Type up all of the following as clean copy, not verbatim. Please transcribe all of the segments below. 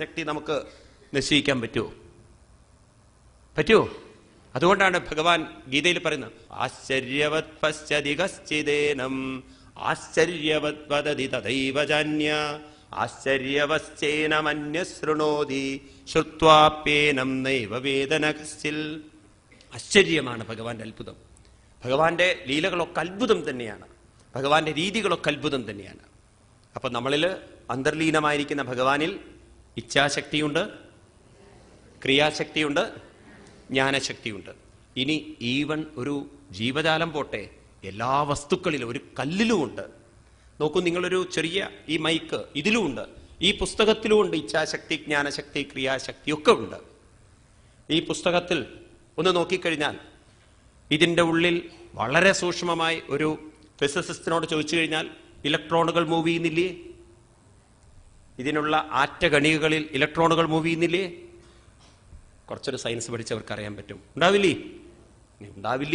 ശക്തി നമുക്ക് നിശ്ചയിക്കാൻ പറ്റുമോ? അതുകൊണ്ടാണ് ഭഗവാൻ ഗീതയിൽ പറയുന്നത് ആശ്ചര്യവത് പശ്ചതികശ്ചിദേനം ആശ്ചര്യവത് വദതി തദൈവ ജാന്യ ആശ്ചര്യവശ്ചേനമന്യശൃണോതി ശ്രുത്വാപ്യേനം നൈവ വേദന കശ്ചിൽ. ആശ്ചര്യമാണ് ഭഗവാന്റെ അത്ഭുതം. ഭഗവാന്റെ ലീലകളൊക്കെ അത്ഭുതം തന്നെയാണ്. ഭഗവാന്റെ രീതികളൊക്കെ അത്ഭുതം തന്നെയാണ്. അപ്പൊ നമ്മളിൽ അന്തർലീനമായിരിക്കുന്ന ഭഗവാനിൽ ഇച്ഛാശക്തിയുണ്ട്, ക്രിയാശക്തിയുണ്ട്, ജ്ഞാനശക്തിയുണ്ട്. ഇനി ഈവൻ ഒരു ജീവജാലം പോട്ടെ, എല്ലാ വസ്തുക്കളിലും ഒരു കല്ലിലുമുണ്ട്. നോക്കൂ, നിങ്ങളൊരു ചെറിയ ഈ മൈക്ക് ഇതിലുമുണ്ട്, ഈ പുസ്തകത്തിലുമുണ്ട് ഇച്ഛാശക്തി, ജ്ഞാനശക്തി, ക്രിയാശക്തി ഒക്കെ ഉണ്ട്. ഈ പുസ്തകത്തിൽ ഒന്ന് നോക്കിക്കഴിഞ്ഞാൽ ഇതിൻ്റെ ഉള്ളിൽ വളരെ സൂക്ഷ്മമായി ഒരു ഫിസിസിസ്റ്റിനോട് ചോദിച്ചു കഴിഞ്ഞാൽ ഇലക്ട്രോണുകൾ മൂവ് ചെയ്യുന്നില്ലേ? ഇതിനുള്ള ആറ്റഗണികകളിൽ ഇലക്ട്രോണുകൾ മൂവ് ചെയ്യുന്നില്ലേ? കുറച്ചൊരു സയൻസ് പഠിച്ചവർക്ക് അറിയാൻ പറ്റും. ഉണ്ടാവില്ലേ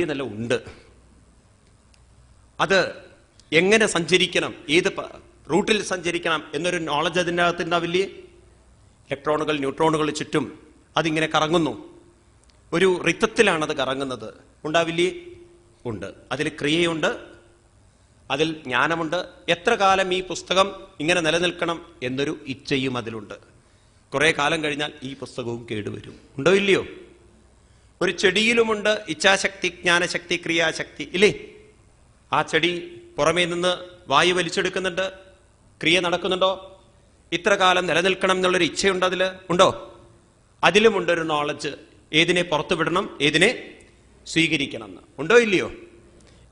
എന്നല്ല, ഉണ്ട്. അത് എങ്ങനെ സഞ്ചരിക്കണം, ഏത് റൂട്ടിൽ സഞ്ചരിക്കണം എന്നൊരു നോളജ് അതിൻ്റെ അകത്ത് ഉണ്ടാവില്ലേ? ഇലക്ട്രോണുകൾ ന്യൂട്രോണുകൾ ചുറ്റും അതിങ്ങനെ കറങ്ങുന്നു, ഒരു റിത്തത്തിലാണത് കറങ്ങുന്നത്. ഉണ്ടാവില്ലേ? ഉണ്ട്. അതിൽ ക്രിയയുണ്ട്, അതിൽ ജ്ഞാനമുണ്ട്. എത്ര കാലം ഈ പുസ്തകം ഇങ്ങനെ നിലനിൽക്കണം എന്നൊരു ഇച്ഛയും അതിലുണ്ട്. കുറെ കാലം കഴിഞ്ഞാൽ ഈ പുസ്തകവും കേടുവരും. ഉണ്ടോ ഇല്ലയോ? ഒരു ചെടിയിലുമുണ്ട് ഇച്ഛാശക്തി, ജ്ഞാനശക്തി, ക്രിയാശക്തി, ഇല്ലേ? ആ ചെടി പുറമേ നിന്ന് വായു വലിച്ചെടുക്കുന്നുണ്ട്, ക്രിയ നടക്കുന്നുണ്ടോ? ഇത്ര കാലം നിലനിൽക്കണം എന്നുള്ളൊരു ഇച്ഛയുണ്ട്, അതില് ഉണ്ടോ? അതിലുമുണ്ട് ഒരു നോളജ്, ഏതിനെ പുറത്തു വിടണം, ഏതിനെ സ്വീകരിക്കണം എന്ന്. ഉണ്ടോ ഇല്ലയോ?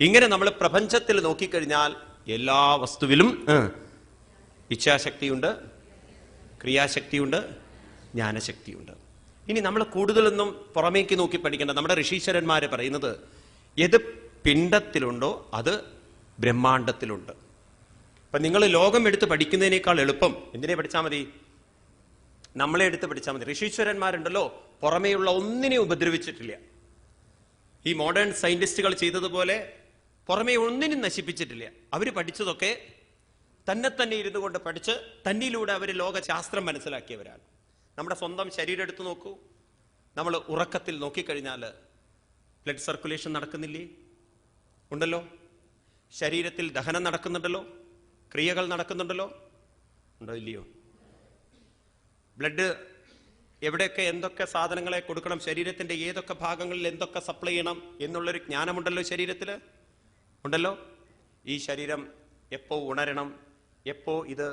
ഇങ്ങനെ നമ്മൾ പ്രപഞ്ചത്തിൽ നോക്കിക്കഴിഞ്ഞാൽ എല്ലാ വസ്തുവിലും ഇച്ഛാശക്തിയുണ്ട്, ക്രിയാശക്തിയുണ്ട്, ജ്ഞാനശക്തിയുണ്ട്. ഇനി നമ്മൾ കൂടുതലൊന്നും പുറമേക്ക് നോക്കി പഠിക്കേണ്ട. നമ്മുടെ ഋഷീശ്വരന്മാര് പറയുന്നത് ഏത് പിണ്ഡത്തിലുണ്ടോ അത് ബ്രഹ്മാണ്ടത്തിലുണ്ട്. അപ്പൊ നിങ്ങൾ ലോകം എടുത്ത് പഠിക്കുന്നതിനേക്കാൾ എളുപ്പം എന്തിനെ പഠിച്ചാൽ മതി? നമ്മളെ എടുത്ത് പഠിച്ചാൽ മതി. ഋഷീശ്വരന്മാരുണ്ടല്ലോ, പുറമേയുള്ള ഒന്നിനെ ഉപദ്രവിച്ചിട്ടില്ല. ഈ മോഡേൺ സയന്റിസ്റ്റുകൾ ചെയ്തതുപോലെ പുറമേ ഒന്നിനും നശിപ്പിച്ചിട്ടില്ല. അവർ പഠിച്ചതൊക്കെ തന്നെ ഇരുന്നു കൊണ്ട് പഠിച്ച് തന്നിലൂടെ അവർ ലോകശാസ്ത്രം മനസ്സിലാക്കിയവരാണ്. നമ്മുടെ സ്വന്തം ശരീരം എടുത്തു നോക്കൂ. നമ്മൾ ഉറക്കത്തിൽ നോക്കിക്കഴിഞ്ഞാൽ ബ്ലഡ് സർക്കുലേഷൻ നടക്കുന്നില്ലേ? ഉണ്ടല്ലോ. ശരീരത്തിൽ ദഹനം നടക്കുന്നുണ്ടല്ലോ, ക്രിയകൾ നടക്കുന്നുണ്ടല്ലോ. ഉണ്ടോ ഇല്ലയോ? ബ്ലഡ് എവിടെയൊക്കെ എന്തൊക്കെ സാധനങ്ങളെ കൊടുക്കണം, ശരീരത്തിന്റെ ഏതൊക്കെ ഭാഗങ്ങളിൽ എന്തൊക്കെ സപ്ലൈ ചെയ്യണം എന്നുള്ളൊരു ജ്ഞാനമുണ്ടല്ലോ ശരീരത്തിൽ. ഉണ്ടല്ലോ. ഈ ശരീരം എപ്പോ ഉണരണം, എപ്പോ ഇത്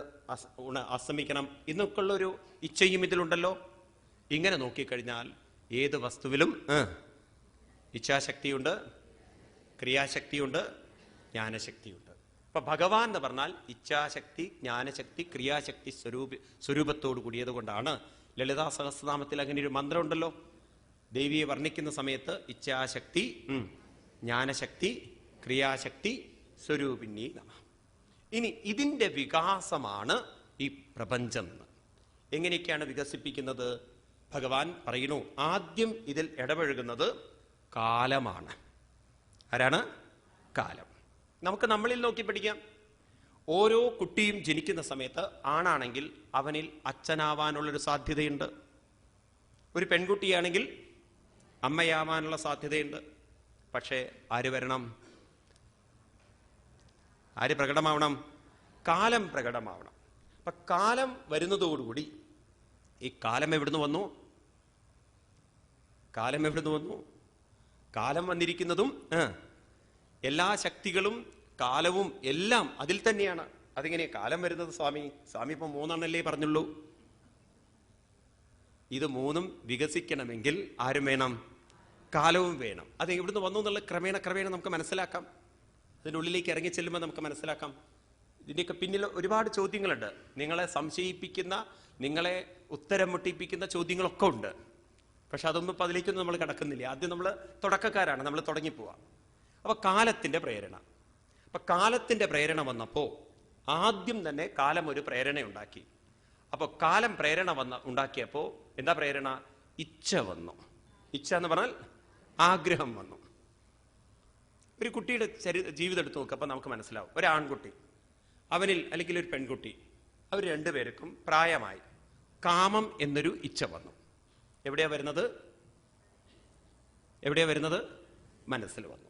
അസ്തമിക്കണം എന്നൊക്കെ ഉള്ളൊരു ഇച്ഛയും ഇതിലുണ്ടല്ലോ. ഇങ്ങനെ നോക്കിക്കഴിഞ്ഞാൽ ഏത് വസ്തുവിലും ഇച്ഛാശക്തിയുണ്ട്, ക്രിയാശക്തിയുണ്ട്, ജ്ഞാനശക്തിയുണ്ട്. അപ്പൊ ഭഗവാൻ എന്ന് പറഞ്ഞാൽ ഇച്ഛാശക്തി, ജ്ഞാനശക്തി, ക്രിയാശക്തി സ്വരൂപത്തോട് കൂടിയത് കൊണ്ടാണ് ലളിതാ സഹസ്രനാമത്തിൽ അങ്ങനെ ഒരു മന്ത്രം ഉണ്ടല്ലോ. ദേവിയെ വർണ്ണിക്കുന്ന സമയത്ത് ഇച്ഛാശക്തി, ജ്ഞാനശക്തി, ക്രിയാശക്തി സ്വരൂപിണി നമ. ഇനി ഇതിന്റെ വികാസമാണ് ഈ പ്രപഞ്ചം. എങ്ങനെയൊക്കെയാണ് വികസിപ്പിക്കുന്നത്? ഭഗവാൻ പറയുന്നു, ആദ്യം ഇതിൽ ഇടപഴകുന്നത് കാലമാണ്. ആരാണ്? കാലം. നമുക്ക് നമ്മളിൽ നോക്കി പഠിക്കാം. ഓരോ കുട്ടിയും ജനിക്കുന്ന സമയത്ത് ആണാണെങ്കിൽ അവനിൽ അച്ഛനാവാനുള്ളൊരു സാധ്യതയുണ്ട്. ഒരു പെൺകുട്ടിയാണെങ്കിൽ അമ്മയാവാനുള്ള സാധ്യതയുണ്ട്. പക്ഷേ ആര് വരണം? ആര് പ്രകടമാവണം? കാലം പ്രകടമാവണം. അപ്പൊ കാലം വരുന്നതോടുകൂടി ഈ കാലം എവിടുന്ന് വന്നു? കാലം വന്നിരിക്കുന്നതും എല്ലാ ശക്തികളും കാലവും എല്ലാം അതിൽ തന്നെയാണ്. അതിങ്ങനെ കാലം വരുന്നത്? സ്വാമി ഇപ്പൊ 3 എണ്ണല്ലേ പറഞ്ഞുള്ളൂ. ഇത് 3 വികസിക്കണമെങ്കിൽ ആരും വേണം? കാലവും വേണം. അത് എവിടുന്ന് വന്നു എന്നുള്ളത് ക്രമേണ നമുക്ക് മനസ്സിലാക്കാം. അതിനുള്ളിലേക്ക് ഇറങ്ങി ചെല്ലുമ്പോൾ നമുക്ക് മനസ്സിലാക്കാം. ഇതിൻ്റെയൊക്കെ പിന്നിൽ ഒരുപാട് ചോദ്യങ്ങളുണ്ട്. നിങ്ങളെ സംശയിപ്പിക്കുന്ന, നിങ്ങളെ ഉത്തരം മുട്ടിപ്പിക്കുന്ന ചോദ്യങ്ങളൊക്കെ ഉണ്ട്. പക്ഷെ അതൊന്നും ഇപ്പം അതിലേക്കൊന്നും നമ്മൾ കിടക്കുന്നില്ല. ആദ്യം നമ്മൾ തുടക്കക്കാരാണ്, നമ്മൾ തുടങ്ങിപ്പോവാം. അപ്പൊ കാലത്തിന്റെ പ്രേരണ. അപ്പൊ കാലത്തിന്റെ പ്രേരണ വന്നപ്പോ ആദ്യം തന്നെ കാലം ഒരു പ്രേരണ ഉണ്ടാക്കി. അപ്പൊ കാലം പ്രേരണ ഉണ്ടാക്കിയപ്പോ എന്താ പ്രേരണ? ഇച്ഛ വന്നു. ഇച്ഛ എന്ന് പറഞ്ഞാൽ ആഗ്രഹം വന്നു. ഒരു കുട്ടിയുടെ ജീവിതം എടുത്ത് നോക്കുക, നമുക്ക് മനസ്സിലാവും. ഒരു ആൺകുട്ടി, അവനിൽ അല്ലെങ്കിൽ ഒരു പെൺകുട്ടി, അവർ രണ്ടുപേർക്കും പ്രായമായി. കാമം എന്നൊരു ഇച്ഛ വന്നു. എവിടെയാ വരുന്നത്? മനസ്സിൽ വന്നു.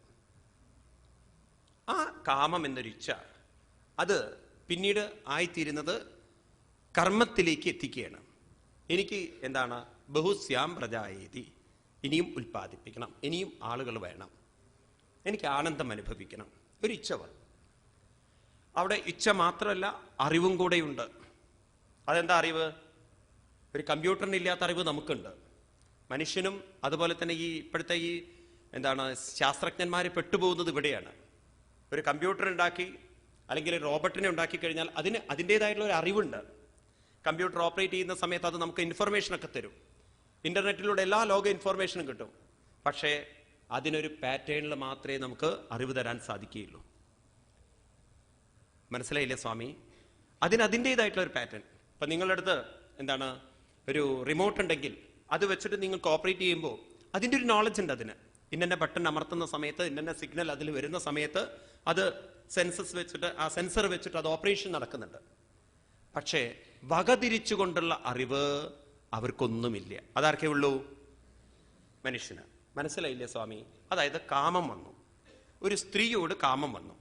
ആ കാമം എന്നൊരു ഇച്ഛ അത് പിന്നീട് ആയിത്തീരുന്നത് കർമ്മത്തിലേക്ക് എത്തിക്കുകയാണ്. എനിക്ക് എന്താണ്? ബഹുസ്യാം പ്രജായേതി, ഇനിയും ഉൽപ്പാദിപ്പിക്കണം, ഇനിയും ആളുകൾ വേണം, എനിക്ക് ആനന്ദം അനുഭവിക്കണം, ഒരു ഇച്ഛ വന്നു. അവിടെ ഇച്ഛ മാത്രമല്ല, അറിവും കൂടെയുണ്ട്. അതെന്താ അറിവ്? ഒരു കമ്പ്യൂട്ടറിന് ഇല്ലാത്ത അറിവ് നമുക്കുണ്ട്. മനുഷ്യനും അതുപോലെ തന്നെ ഇപ്പോഴത്തെ ശാസ്ത്രജ്ഞന്മാർ പെട്ടുപോകുന്നത് ഇവിടെയാണ്. ഒരു കമ്പ്യൂട്ടർ ഉണ്ടാക്കി അല്ലെങ്കിൽ റോബോട്ടിനെ ഉണ്ടാക്കി കഴിഞ്ഞാൽ അതിന് അതിൻ്റെതായിട്ടുള്ള ഒരു അറിവുണ്ട്. കമ്പ്യൂട്ടർ ഓപ്പറേറ്റ് ചെയ്യുന്ന സമയത്ത് അത് നമുക്ക് ഇൻഫർമേഷനൊക്കെ തരും. ഇന്റർനെറ്റിലൂടെ എല്ലാ ലോക ഇൻഫർമേഷനും കിട്ടും. പക്ഷേ അതിനൊരു പാറ്റേണിൽ മാത്രമേ നമുക്ക് അറിവ് തരാൻ സാധിക്കുകയുള്ളൂ. മനസ്സിലായില്ലേ സ്വാമി? അതിൻ്റെതായിട്ടുള്ള ഒരു പാറ്റേൺ. ഇപ്പം നിങ്ങളുടെ അടുത്ത് ഒരു റിമോട്ട് ഉണ്ടെങ്കിൽ അത് വെച്ചിട്ട് നിങ്ങൾക്ക് ഓപ്പറേറ്റ് ചെയ്യുമ്പോൾ അതിൻ്റെ ഒരു നോളജ് ഉണ്ട്. അതിന് ഇന്നെ ബട്ടൺ അമർത്തുന്ന സമയത്ത് ഇന്നെ സിഗ്നൽ അതിൽ വരുന്ന സമയത്ത് അത് ആ സെൻസർ വെച്ചിട്ട് അത് ഓപ്പറേഷൻ നടക്കുന്നുണ്ട്. പക്ഷേ വകതിരിച്ചുകൊണ്ടുള്ള അറിവ് അവർക്കൊന്നുമില്ല. അതാർക്കേ ഉള്ളൂ? മനുഷ്യന്. മനസ്സിലായില്ലേ സ്വാമി? അതായത് കാമം വന്നു. ഒരു സ്ത്രീയോട് കാമം വന്നു.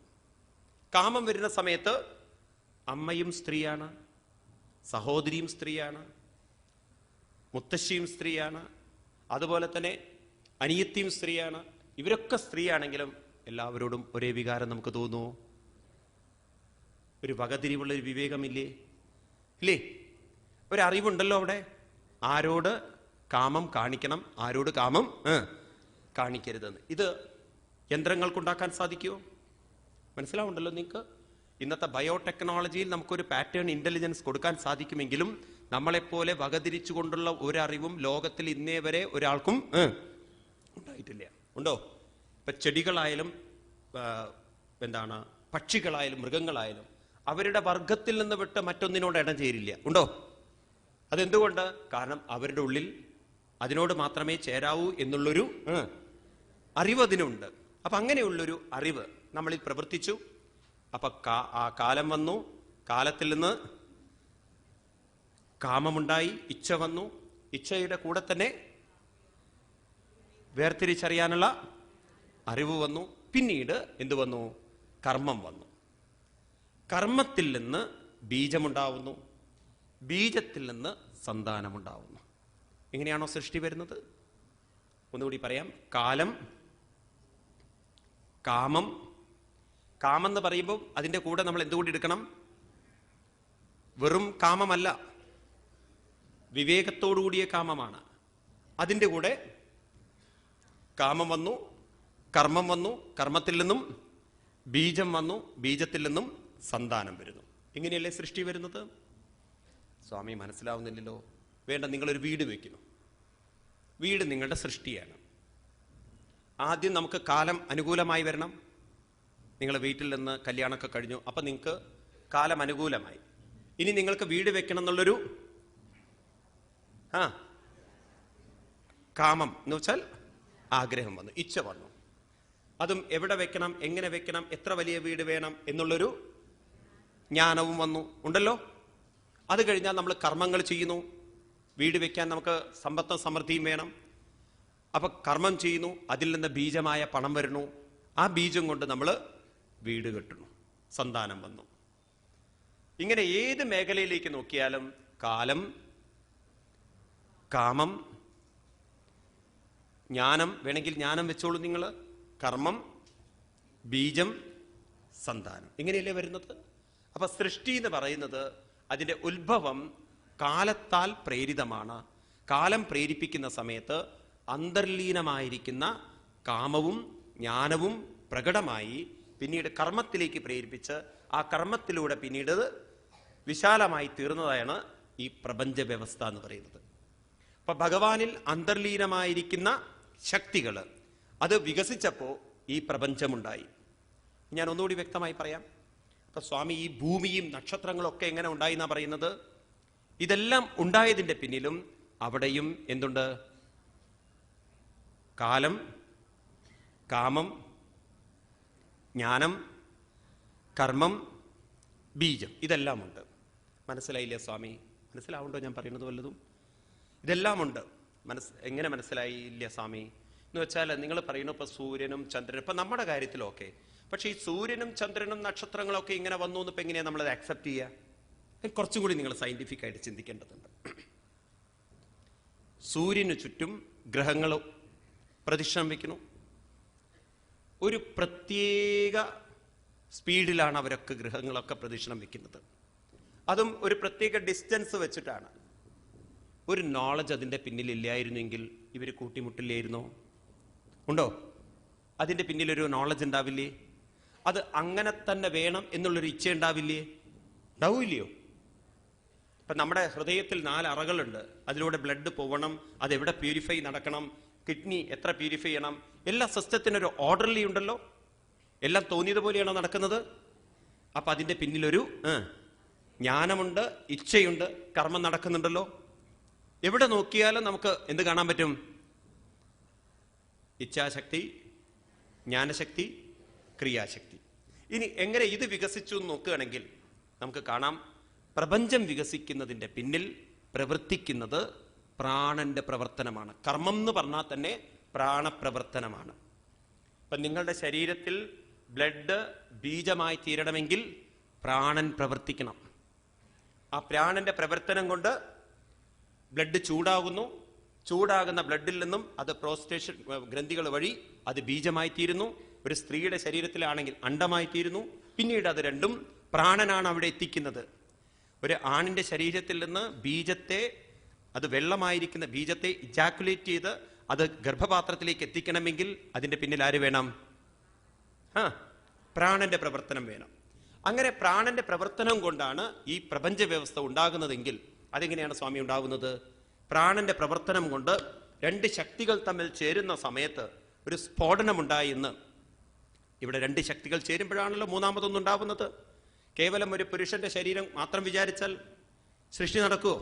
കാമം വരുന്ന സമയത്ത് അമ്മയും സ്ത്രീയാണ്, സഹോദരിയും സ്ത്രീയാണ്, മുത്തശ്ശിയും സ്ത്രീയാണ്, അതുപോലെ തന്നെ അനിയത്തിയും സ്ത്രീയാണ്. ഇവരൊക്കെ സ്ത്രീയാണെങ്കിലും എല്ലാവരോടും ഒരേ വികാരം നമുക്ക് തോന്നുമോ? ഒരു വകതിരിവുള്ള ഒരു വിവേകമില്ലേ? ഇല്ലേ? ഒരറിവുണ്ടല്ലോ അവിടെ. ആരോട് കാമം കാണിക്കണം, ആരോട് കാമം കാണിക്കരുതെന്ന്. ഇത് യന്ത്രങ്ങൾക്കുണ്ടാക്കാൻ സാധിക്കുമോ? മനസ്സിലാവുണ്ടല്ലോ നിങ്ങൾക്ക്. ഇന്നത്തെ ബയോടെക്നോളജിയിൽ നമുക്കൊരു പാറ്റേൺ ഇന്റലിജൻസ് കൊടുക്കാൻ സാധിക്കുമെങ്കിലും നമ്മളെപ്പോലെ വകതിരിച്ചുകൊണ്ടുള്ള ഒരറിവും ലോകത്തിൽ ഇന്നേ വരെ ഒരാൾക്കും ഉണ്ടായിട്ടില്ല. ഉണ്ടോ? ഇപ്പൊ ചെടികളായാലും പക്ഷികളായാലും മൃഗങ്ങളായാലും അവരുടെ വർഗത്തിൽ നിന്ന് വിട്ട് മറ്റൊന്നിനോട് ഇടം ചേരില്ല. ഉണ്ടോ? അതെന്തുകൊണ്ട്? കാരണം അവരുടെ ഉള്ളിൽ അതിനോട് മാത്രമേ ചേരാവൂ എന്നുള്ളൊരു അറിവ് അതിനുണ്ട്. അപ്പൊ അങ്ങനെയുള്ളൊരു അറിവ് നമ്മളിൽ പ്രവർത്തിച്ചു. അപ്പൊ ആ കാലം വന്നു. കാലത്തിൽ നിന്ന് കാമമുണ്ടായി, ഇച്ഛ വന്നു. ഇച്ഛയുടെ കൂടെ തന്നെ വേർതിരിച്ചറിയാനുള്ള അറിവ് വന്നു. പിന്നീട് എന്തു വന്നു? കർമ്മം വന്നു. കർമ്മത്തിൽ നിന്ന് ബീജമുണ്ടാവുന്നു, ബീജത്തിൽ നിന്ന് സന്താനമുണ്ടാവുന്നു. എങ്ങനെയാണോ സൃഷ്ടി വരുന്നത്? ഒന്നുകൂടി പറയാം. കാമം എന്ന് പറയുമ്പോൾ അതിൻ്റെ കൂടെ നമ്മൾ എന്തുകൂടി എടുക്കണം? വെറും കാമമല്ല, വിവേകത്തോടുകൂടിയ കാമമാണ്. അതിൻ്റെ കൂടെ കാമം വന്നു, കർമ്മം വന്നു, കർമ്മത്തിൽ നിന്നും ബീജം വന്നു, ബീജത്തിൽ നിന്നും സന്താനം വരുന്നു. ഇങ്ങനെയല്ലേ സൃഷ്ടി വരുന്നത്? സ്വാമി മനസ്സിലാവുന്നില്ലല്ലോ. വേണ്ട, നിങ്ങളൊരു വീട് വയ്ക്കുന്നു. വീട് നിങ്ങളുടെ സൃഷ്ടിയാണ്. ആദ്യം നമുക്ക് കാലം അനുകൂലമായി വരണം. നിങ്ങൾ വീട്ടിൽ നിന്ന് കല്യാണമൊക്കെ കഴിഞ്ഞു, അപ്പം നിങ്ങൾക്ക് കാലം അനുകൂലമായി. ഇനി നിങ്ങൾക്ക് വീട് വെക്കണം എന്നുള്ളൊരു കാമം എന്ന് വെച്ചാൽ ആഗ്രഹം വന്നു, ഇച്ഛ വന്നു. അതും എവിടെ വെക്കണം, എങ്ങനെ വെക്കണം, എത്ര വലിയ വീട് വേണം എന്നുള്ളൊരു ജ്ഞാനവും വന്നു. ഉണ്ടല്ലോ. അത് കഴിഞ്ഞാൽ നമ്മൾ കർമ്മങ്ങൾ ചെയ്യുന്നു. വീട് വെക്കാൻ നമുക്ക് സമ്പത്തും സമൃദ്ധിയും വേണം. അപ്പൊ കർമ്മം ചെയ്യുന്നു, അതിൽ നിന്ന് ബീജമായ പണം വരുന്നു. ആ ബീജം കൊണ്ട് നമ്മൾ വീട് കെട്ടുന്നു, സന്താനം വന്നു. ഇങ്ങനെ ഏത് മേഖലയിലേക്ക് നോക്കിയാലും കാലം, കാമം, ജ്ഞാനം, വേണമെങ്കിൽ ജ്ഞാനം വെച്ചോളൂ നിങ്ങൾ, കർമ്മം, ബീജം, സന്താനം, ഇങ്ങനെയല്ലേ വരുന്നത്. അപ്പൊ സൃഷ്ടി എന്ന് പറയുന്നത് അതിൻ്റെ ഉത്ഭവം കാലത്താൽ പ്രേരിതമാണ്. കാലം പ്രേരിപ്പിക്കുന്ന സമയത്ത് അന്തർലീനമായിരിക്കുന്ന കാമവും ജ്ഞാനവും പ്രകടമായി പിന്നീട് കർമ്മത്തിലേക്ക് പ്രേരിപ്പിച്ച് ആ കർമ്മത്തിലൂടെ പിന്നീട് വിശാലമായി തീർന്നതാണ് ഈ പ്രപഞ്ച വ്യവസ്ഥ എന്ന് പറയുന്നത്. അപ്പൊ ഭഗവാനിൽ അന്തർലീനമായിരിക്കുന്ന ശക്തികൾ അത് വികസിച്ചപ്പോൾ ഈ പ്രപഞ്ചമുണ്ടായി. ഞാൻ ഒന്നുകൂടി വ്യക്തമായി പറയാം. അപ്പൊ സ്വാമി ഈ ഭൂമിയും നക്ഷത്രങ്ങളൊക്കെ എങ്ങനെ ഉണ്ടായി എന്നാ പറയുന്നത്? ഇതെല്ലാം ഉണ്ടായതിൻ്റെ പിന്നിലും അവിടെയും എന്തുണ്ട്? കാലം, കാമം, ജ്ഞാനം, കർമ്മം, ബീജം, ഇതെല്ലാം ഉണ്ട്. മനസ്സിലായില്ലേ സ്വാമി? മനസ്സിലാവുണ്ടോ ഞാൻ പറയുന്നത് വല്ലതും? ഇതെല്ലാം ഉണ്ട്. എങ്ങനെ മനസ്സിലായി? ഇല്ല സ്വാമി എന്ന് വെച്ചാൽ നിങ്ങൾ പറയുന്നു ഇപ്പൊ സൂര്യനും ചന്ദ്രനും, ഇപ്പൊ നമ്മുടെ കാര്യത്തിലൊക്കെ, പക്ഷെ ഈ സൂര്യനും ചന്ദ്രനും നക്ഷത്രങ്ങളൊക്കെ ഇങ്ങനെ വന്നു എന്നിപ്പോ എങ്ങനെയാ നമ്മളത് അക്സെപ്റ്റ് ചെയ്യുക? കുറച്ചും കൂടി നിങ്ങൾ സയന്റിഫിക് ആയിട്ട് ചിന്തിക്കേണ്ടതുണ്ട്. സൂര്യന് ചുറ്റും ഗ്രഹങ്ങൾ പ്രദക്ഷിണം വയ്ക്കുന്നു. ഒരു പ്രത്യേക സ്പീഡിലാണ് അവരൊക്കെ ഗ്രഹങ്ങളൊക്കെ പ്രദക്ഷിണം വയ്ക്കുന്നത്. അതും ഒരു പ്രത്യേക ഡിസ്റ്റൻസ് വെച്ചിട്ടാണ്. ഒരു നോളജ് അതിൻ്റെ പിന്നിലില്ലായിരുന്നെങ്കിൽ ഇവർ കൂട്ടിമുട്ടില്ലായിരുന്നോ? ഉണ്ടോ? അതിൻ്റെ പിന്നിലൊരു നോളജ് ഉണ്ടാവില്ലേ? അത് അങ്ങനെ തന്നെ വേണം എന്നുള്ളൊരു ഇച്ഛ ഉണ്ടാവില്ലേ? ഉണ്ടാവില്ലയോ? ഇപ്പം നമ്മുടെ ഹൃദയത്തിൽ 4 അറകളുണ്ട്. അതിലൂടെ ബ്ലഡ് പോകണം, അതെവിടെ പ്യൂരിഫൈ നടക്കണം, കിഡ്നി എത്ര പ്യൂരിഫൈ ചെയ്യണം, എല്ലാ സിസ്റ്റത്തിനൊരു ഓർഡർലി ഉണ്ടല്ലോ. എല്ലാം തോന്നിയതുപോലെയാണോ നടക്കുന്നത്? അപ്പം അതിൻ്റെ പിന്നിലൊരു ജ്ഞാനമുണ്ട്, ഇച്ഛയുണ്ട്, കർമ്മം നടക്കുന്നുണ്ടല്ലോ. എവിടെ നോക്കിയാലും നമുക്ക് എന്ത് കാണാൻ പറ്റും? ഇച്ഛാശക്തി, ജ്ഞാനശക്തി, ക്രിയാശക്തി. ഇനി എങ്ങനെ ഇത് വികസിച്ചു എന്ന് നോക്കുകയാണെങ്കിൽ നമുക്ക് കാണാം, പ്രപഞ്ചം വികസിക്കുന്നതിൻ്റെ പിന്നിൽ പ്രവർത്തിക്കുന്നത് പ്രാണന്റെ പ്രവർത്തനമാണ്. കർമ്മം എന്ന് പറഞ്ഞാൽ തന്നെ പ്രാണപ്രവർത്തനമാണ്. ഇപ്പം നിങ്ങളുടെ ശരീരത്തിൽ ബ്ലഡ് ബീജമായി തീരണമെങ്കിൽ പ്രാണൻ പ്രവർത്തിക്കണം. ആ പ്രാണന്റെ പ്രവർത്തനം കൊണ്ട് ബ്ലഡ് ചൂടാകുന്നു. ചൂടാകുന്ന ബ്ലഡിൽ നിന്നും അത് പ്രോസ്റ്റേഷൻ ഗ്രന്ഥികൾ വഴി അത് ബീജമായി തീരുന്നു. ഒരു സ്ത്രീയുടെ ശരീരത്തിലാണെങ്കിൽ അണ്ഡമായി തീരുന്നു. പിന്നീട് അത് രണ്ടും പ്രാണനാണ് അവിടെ എത്തിക്കുന്നത്. ഒരു ആണിന്റെ ശരീരത്തിൽ നിന്ന് ബീജത്തെ, അത് വെള്ളമായിരിക്കുന്ന ബീജത്തെ ഇജാക്കുലേറ്റ് ചെയ്ത് അത് ഗർഭപാത്രത്തിലേക്ക് എത്തിക്കണമെങ്കിൽ അതിന്റെ പിന്നിൽ ആര് വേണം? പ്രാണന്റെ പ്രവർത്തനം വേണം. അങ്ങനെ പ്രാണന്റെ പ്രവർത്തനം കൊണ്ടാണ് ഈ പ്രപഞ്ച വ്യവസ്ഥ ഉണ്ടാകുന്നതെങ്കിൽ അതെങ്ങനെയാണ് സ്വാമി ഉണ്ടാകുന്നത്? പ്രാണന്റെ പ്രവർത്തനം കൊണ്ട് 2 ശക്തികൾ തമ്മിൽ ചേരുന്ന സമയത്ത് ഒരു സ്ഫോടനമുണ്ടായി എന്ന്. ഇവിടെ 2 ശക്തികൾ ചേരുമ്പോഴാണല്ലോ മൂന്നാമതൊന്നുണ്ടാവുന്നത്. കേവലം ഒരു പുരുഷന്റെ ശരീരം മാത്രം വിചാരിച്ചാൽ സൃഷ്ടി നടക്കുവോ?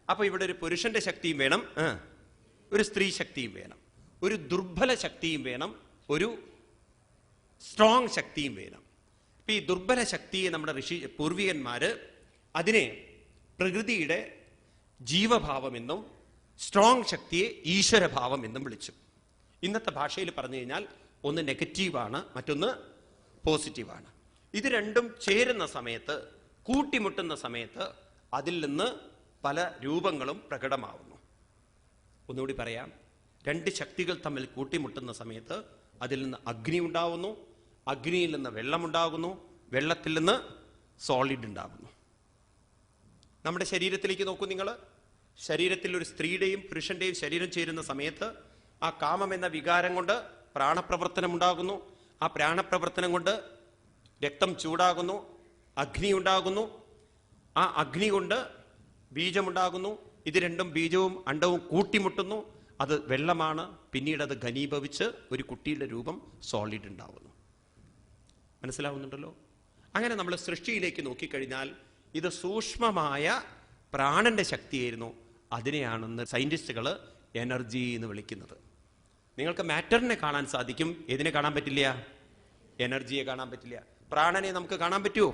അപ്പൊ ഇവിടെ ഒരു പുരുഷന്റെ ശക്തിയും വേണം, ഒരു സ്ത്രീ ശക്തിയും വേണം, ഒരു ദുർബല ശക്തിയും വേണം, ഒരു സ്ട്രോങ് ശക്തിയും വേണം. ഇപ്പൊ ഈ ദുർബല ശക്തിയെ നമ്മുടെ പൂർവികന്മാര് അതിനെ പ്രകൃതിയുടെ ജീവഭാവമെന്നും സ്ട്രോങ് ശക്തിയെ ഈശ്വരഭാവം എന്നും വിളിച്ചു. ഇന്നത്തെ ഭാഷയിൽ പറഞ്ഞു കഴിഞ്ഞാൽ ഒന്ന് നെഗറ്റീവാണ്, മറ്റൊന്ന് പോസിറ്റീവാണ്. ഇത് രണ്ടും ചേരുന്ന സമയത്ത്, കൂട്ടിമുട്ടുന്ന സമയത്ത് അതിൽ നിന്ന് പല രൂപങ്ങളും പ്രകടമാവുന്നു. ഒന്നുകൂടി പറയാം. 2 ശക്തികൾ തമ്മിൽ കൂട്ടിമുട്ടുന്ന സമയത്ത് അതിൽ നിന്ന് അഗ്നി ഉണ്ടാവുന്നു, അഗ്നിയിൽ നിന്ന് വെള്ളമുണ്ടാകുന്നു, വെള്ളത്തിൽ നിന്ന് സോളിഡ് ഉണ്ടാകുന്നു. നമ്മുടെ ശരീരത്തിലേക്ക് നോക്കൂ നിങ്ങൾ. ശരീരത്തിൽ ഒരു സ്ത്രീയുടെയും പുരുഷന്റെയും ശരീരം ചേരുന്ന സമയത്ത് ആ കാമം എന്ന വികാരം കൊണ്ട് പ്രാണപ്രവർത്തനം ഉണ്ടാകുന്നു. ആ പ്രാണപ്രവർത്തനം കൊണ്ട് രക്തം ചൂടാകുന്നു, അഗ്നി ഉണ്ടാകുന്നു. ആ അഗ്നി കൊണ്ട് ബീജമുണ്ടാകുന്നു. ഇത് രണ്ടും ബീജവും അണ്ഡവും കൂട്ടിമുട്ടുന്നു. അത് വെള്ളമാണ്. പിന്നീട് അത് ഘനീഭവിച്ച് ഒരു കുട്ടിയുടെ രൂപം സോളിഡ് ഉണ്ടാകുന്നു. മനസ്സിലാവുന്നുണ്ടല്ലോ? അങ്ങനെ നമ്മൾ സൃഷ്ടിയിലേക്ക് നോക്കിക്കഴിഞ്ഞാൽ ഇത് സൂക്ഷ്മമായ പ്രാണന്റെ ശക്തിയായിരുന്നു. അതിനെയാണെന്ന് സയന്റിസ്റ്റുകൾ എനർജി എന്ന് വിളിക്കുന്നത്. നിങ്ങൾക്ക് മാറ്ററിനെ കാണാൻ സാധിക്കും, ഏതിനെ കാണാൻ പറ്റില്ല? എനർജിയെ കാണാൻ പറ്റില്ല. പ്രാണനെ നമുക്ക് കാണാൻ പറ്റുമോ?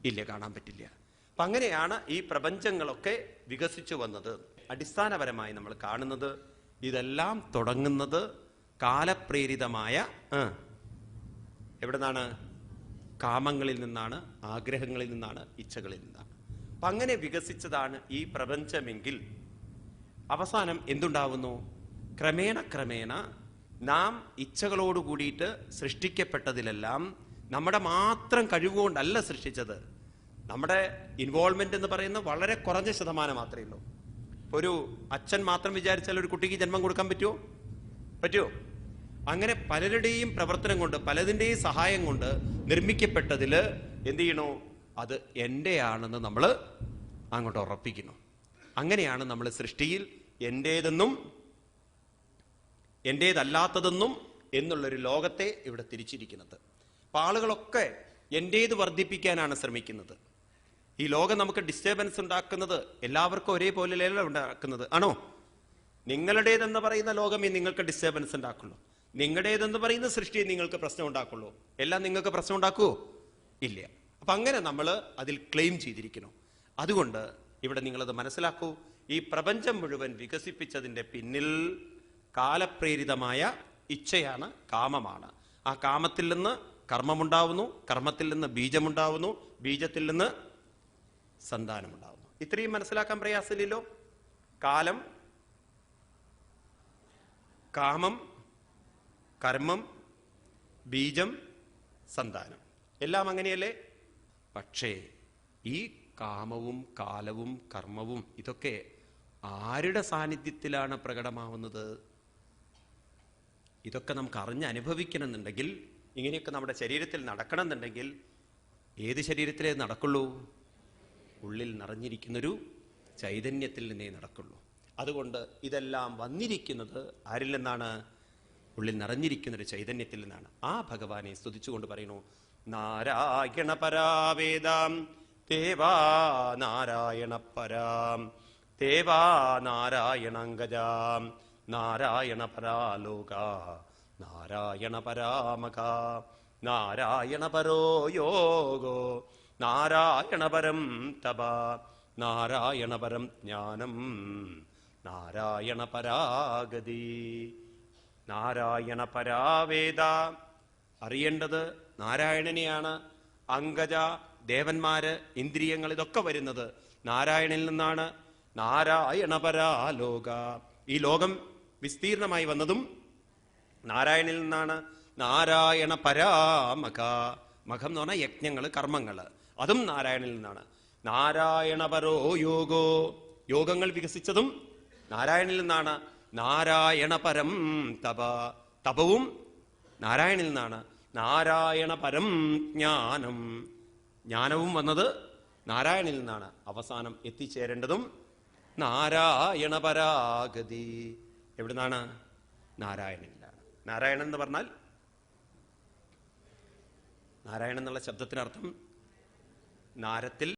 ഇല്ല, കാണാൻ പറ്റില്ല. അപ്പൊ അങ്ങനെയാണ് ഈ പ്രപഞ്ചങ്ങളൊക്കെ വികസിച്ചു വന്നത്. അടിസ്ഥാനപരമായി നമ്മൾ കാണുന്നത് ഇതെല്ലാം തുടങ്ങുന്നത് കാലപ്രേരിതമായ എവിടെ നിന്നാണ്? കാമങ്ങളിൽ നിന്നാണ്, ആഗ്രഹങ്ങളിൽ നിന്നാണ്, ഇച്ഛകളിൽ നിന്നാണ്. അപ്പൊ അങ്ങനെ വികസിച്ചതാണ് ഈ പ്രപഞ്ചമെങ്കിൽ അവസാനം എന്തുണ്ടാവുന്നു? ക്രമേണ നാം ഇച്ഛകളോട് കൂടിയിട്ട് സൃഷ്ടിക്കപ്പെട്ടതിലെല്ലാം നമ്മുടെ മാത്രം കഴിവുകൊണ്ടല്ല സൃഷ്ടിച്ചത്. നമ്മുടെ ഇൻവോൾവ്മെന്റ് എന്ന് പറയുന്നത് വളരെ കുറഞ്ഞ ശതമാനം മാത്രമേ ഉള്ളൂ. ഒരു അച്ഛൻ മാത്രം വിചാരിച്ചാൽ ഒരു കുട്ടിക്ക് ജന്മം കൊടുക്കാൻ പറ്റുമോ? അങ്ങനെ പലരുടെയും പ്രവർത്തനം കൊണ്ട്, പലതിൻ്റെയും സഹായം കൊണ്ട് നിർമ്മിക്കപ്പെട്ടതിൽ എന്ത് ചെയ്യണോ? അത് എൻ്റെയാണെന്ന് നമ്മൾ അങ്ങോട്ട് ഉറപ്പിക്കുന്നു. അങ്ങനെയാണ് നമ്മൾ സൃഷ്ടിയിൽ എൻ്റേതെന്നും എൻ്റേതല്ലാത്തതെന്നും എന്നുള്ളൊരു ലോകത്തെ ഇവിടെ തിരിച്ചിരിക്കുന്നത്. അപ്പം ആളുകളൊക്കെ എൻ്റേത് വർദ്ധിപ്പിക്കാനാണ് ശ്രമിക്കുന്നത്. ഈ ലോകം നമുക്ക് ഡിസ്റ്റർബൻസ് ഉണ്ടാക്കുന്നത് എല്ലാവർക്കും ഒരേപോലെയല്ല ഉണ്ടാക്കുന്നത്, ആണോ? നിങ്ങളുടേതെന്ന് പറയുന്ന ലോകമേ നിങ്ങൾക്ക് ഡിസ്റ്റർബൻസ് ഉണ്ടാക്കുള്ളൂ. നിങ്ങളുടേതെന്ന് പറയുന്ന സൃഷ്ടിയെ നിങ്ങൾക്ക് പ്രശ്നം ഉണ്ടാക്കുള്ളൂ. എല്ലാം നിങ്ങൾക്ക് പ്രശ്നം ഉണ്ടാക്കുമോ? ഇല്ല. അപ്പൊ അങ്ങനെ നമ്മൾ അതിൽ ക്ലെയിം ചെയ്തിരിക്കുന്നു. അതുകൊണ്ട് ഇവിടെ നിങ്ങളത് മനസ്സിലാക്കൂ. ഈ പ്രപഞ്ചം മുഴുവൻ വികസിപ്പിച്ചതിൻ്റെ പിന്നിൽ കാലപ്രേരിതമായ ഇച്ഛയാണ്, കാമമാണ്. ആ കാമത്തിൽ നിന്ന് കർമ്മമുണ്ടാവുന്നു, കർമ്മത്തിൽ നിന്ന് ബീജമുണ്ടാവുന്നു, ബീജത്തിൽ നിന്ന് സന്താനമുണ്ടാവുന്നു. ഇത്രയും മനസ്സിലാക്കാൻ പ്രയാസമില്ലല്ലോ. കാലം, കാമം, കർമ്മം, ബീജം, സന്താനം, എല്ലാം അങ്ങനെയല്ലേ? പക്ഷേ ഈ കാമവും കാലവും കർമ്മവും ഇതൊക്കെ ആരുടെ സാന്നിധ്യത്തിലാണ് പ്രകടമാവുന്നത്? ഇതൊക്കെ നമുക്ക് അറിഞ്ഞ് അനുഭവിക്കണമെന്നുണ്ടെങ്കിൽ, ഇങ്ങനെയൊക്കെ നമ്മുടെ ശരീരത്തിൽ നടക്കണമെന്നുണ്ടെങ്കിൽ ഏത് ശരീരത്തിലേ നടക്കുള്ളൂ? ഉള്ളിൽ നിറഞ്ഞിരിക്കുന്നൊരു ചൈതന്യത്തിൽ നിന്നേ നടക്കുള്ളൂ. അതുകൊണ്ട് ഇതെല്ലാം വന്നിരിക്കുന്നത് ആരിൽ നിന്നാണ്? ഉള്ളിൽ നിറഞ്ഞിരിക്കുന്നൊരു ചൈതന്യത്തിൽ നിന്നാണ്. ആ ഭഗവാനെ സ്തുതിച്ചുകൊണ്ട് പറയുന്നു, നാരായണ പരാവേദാം ദേവാ നാരായണ പരാം ദേവാ നാരായണാംഗജാം നാരായണ പരാലോക നാരായണ പരാമക നാരായണ പരോ യോഗോ നാരായണ പരം തപ നാരായണ പരം ജ്ഞാനം നാരായണ പരാഗതി. നാരായണ പരാവേദ, അറിയേണ്ടത് നാരായണനെയാണ്. അംഗജ, ദേവന്മാര്, ഇന്ദ്രിയങ്ങൾ, ഇതൊക്കെ വരുന്നത് നാരായണനിൽ നിന്നാണ്. നാരായണ പരാലോക, ഈ ലോകം വിസ്തീർണമായി വന്നതും നാരായണനിൽ നിന്നാണ്. നാരായണ പരാമക, മഖം എന്ന് പറഞ്ഞാൽ യജ്ഞങ്ങള്, കർമ്മങ്ങള്, അതും നാരായണനിൽ നിന്നാണ്. നാരായണ പരോ യോഗോ, യോഗങ്ങൾ വികസിച്ചതും നാരായണനിൽ നിന്നാണ്. നാരായണ പരം തപ, തപവും നാരായണനിൽ നിന്നാണ്. നാരായണ പരം ജ്ഞാനം, ജ്ഞാനവും വന്നത് നാരായണനിൽ നിന്നാണ്. അവസാനം എത്തിച്ചേരേണ്ടതും നാരായണ പരാഗതി എവിടുന്നാണ്? നാരായണനിലാണ്. നാരായണൻ എന്ന് പറഞ്ഞാൽ, നാരായണൻ എന്നുള്ള ശബ്ദത്തിനർത്ഥം നാരത്തിൽ